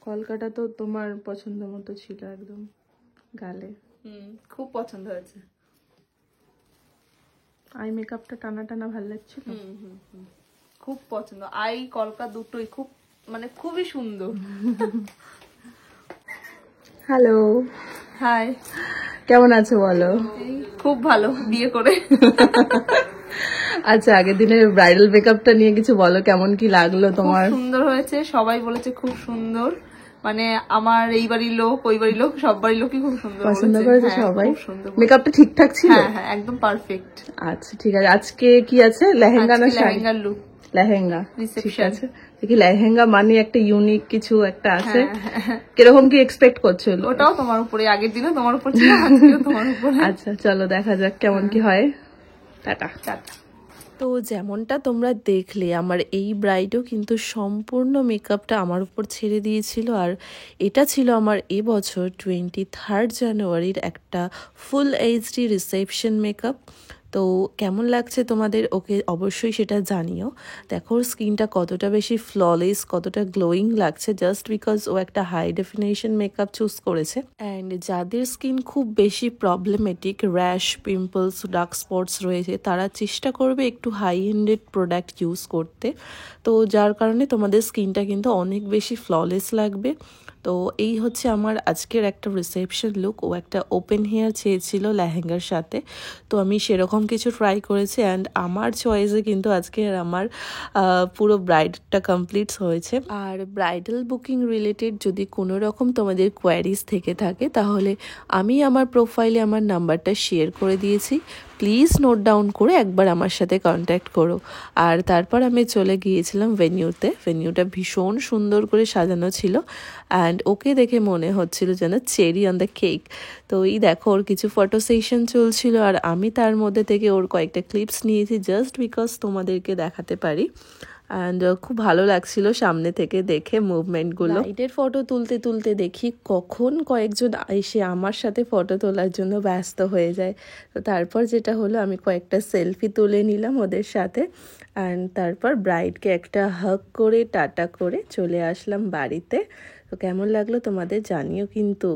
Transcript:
কলকাতা তো তোমার পছন্দ মতো ছিল একদম গালে। খুব পছন্দ হয়েছে। আই মেকআপটা টানা টানা ভালো লাগছিল। খুব পছন্দ, আই কলকা দুটোই খুব মানে খুবই সুন্দর। হ্যালো, হাই, কেমন আছো বলো? খুব ভালো বিয়ে করে। আচ্ছা, আগের দিনের ব্রাইডাল মেকআপটা নিয়ে কিছু বলো, কেমন কি লাগলো তোমার? সুন্দর হয়েছে, সবাই বলেছে খুব সুন্দর। মানে আমার এই বাড়ির লোক, ওই বাড়ির লোক, সব বাড়ির লোকই খুব সুন্দর পছন্দ করেছে সবাই। মেকআপটা ঠিকঠাক ছিল? হ্যাঁ, একদম পারফেক্ট। আচ্ছা ঠিক আছে। আজকে কি আছে, লেহেঙ্গা না শাড়ি? লেহেঙ্গার লুক। লেহেঙ্গা, ঠিক রিসেপশন। আছে। দেখি লেহেঙ্গা মানে একটা ইউনিক কিছু একটা আছে, কিরকম কি এক্সপেক্ট করছো? ওটাও তোমার উপরে, আগের দিনও তোমার উপর ছিল, আজকেও তোমার উপরে। আচ্ছা চলো দেখা যাক কেমন কি হয়। টাটা। টাটা। তো যেমনটা তোমরা দেখলে, আমার এই ব্রাইডও কিন্তু সম্পূর্ণ মেকআপটা আমার উপর ছেড়ে দিয়েছিল। আর এটা ছিল আমার এবছর 23 জানুয়ারির একটা ফুল এইচডি রিসেপশন মেকআপ। তো কেমন লাগছে তোমাদের ওকে অবশ্যই সেটা জানিও। দেখো ওর স্কিনটা কতটা বেশি ফ্ললেস, কতটা গ্লোয়িং লাগছে, জাস্ট বিকজ ও একটা হাই ডেফিনেশন মেকআপ চুজ করেছে। অ্যান্ড যাদের স্কিন খুব বেশি problematic, rash, pimples, dark spots রয়েছে, তারা চেষ্টা করবে একটু হাই এন্ডেড প্রোডাক্ট ইউজ করতে। তো যার কারণে তোমাদের স্কিনটা কিন্তু অনেক বেশি ফ্ললেস লাগবে। তো এই হচ্ছে আমার আজকের একটা রিসেপশন লুক। ও একটা ওপেন হেয়ার চেয়েছিল লেহেঙ্গার সাথে, তো আমি সেরকম কিছু ট্রাই করেছি। অ্যান্ড আমার চয়েসে কিন্তু আজকে আমার পুরো ব্রাইডটা কমপ্লিটস হয়েছে। আর ব্রাইডাল বুকিং রিলেটেড যদি কোনো রকম তোমাদের কোয়ারিজ থেকে থাকে, তাহলে আমি আমার প্রোফাইলে আমার নাম্বারটা শেয়ার করে দিয়েছি, প্লিজ নোট ডাউন করে একবার আমার সাথে কন্ট্যাক্ট করো। আর তারপর আমি চলে গিয়েছিলাম ভেন্যুতে। ভেন্যুটা ভীষণ সুন্দর করে সাজানো ছিল, অ্যান্ড ওকে দেখে মনে হচ্ছিল যেন চেরি অন দ্য কেক। তো এই দেখো ওর কিছু ফটো সেশন চলছিল, আর আমি তার মধ্যে থেকে ওর কয়েকটা ক্লিপস নিয়েছি জাস্ট বিকজ তোমাদেরকে দেখাতে পারি। অ্যান্ড খুব ভালো লাগছিল সামনে থেকে দেখে মুভমেন্টগুলো। ব্রাইডের ফটো তুলতে তুলতে দেখি কখন কয়েকজন এসে আমার সাথে ফটো তোলার জন্য ব্যস্ত হয়ে যায়। তো তারপর যেটা হলো, আমি কয়েকটা সেলফি তুলে নিলাম ওদের সাথে, অ্যান্ড তারপর ব্রাইডকে একটা হাগ করে টাটা করে চলে আসলাম বাড়িতে। তো কেমন লাগলো তোমাদের জানিও কিন্তু।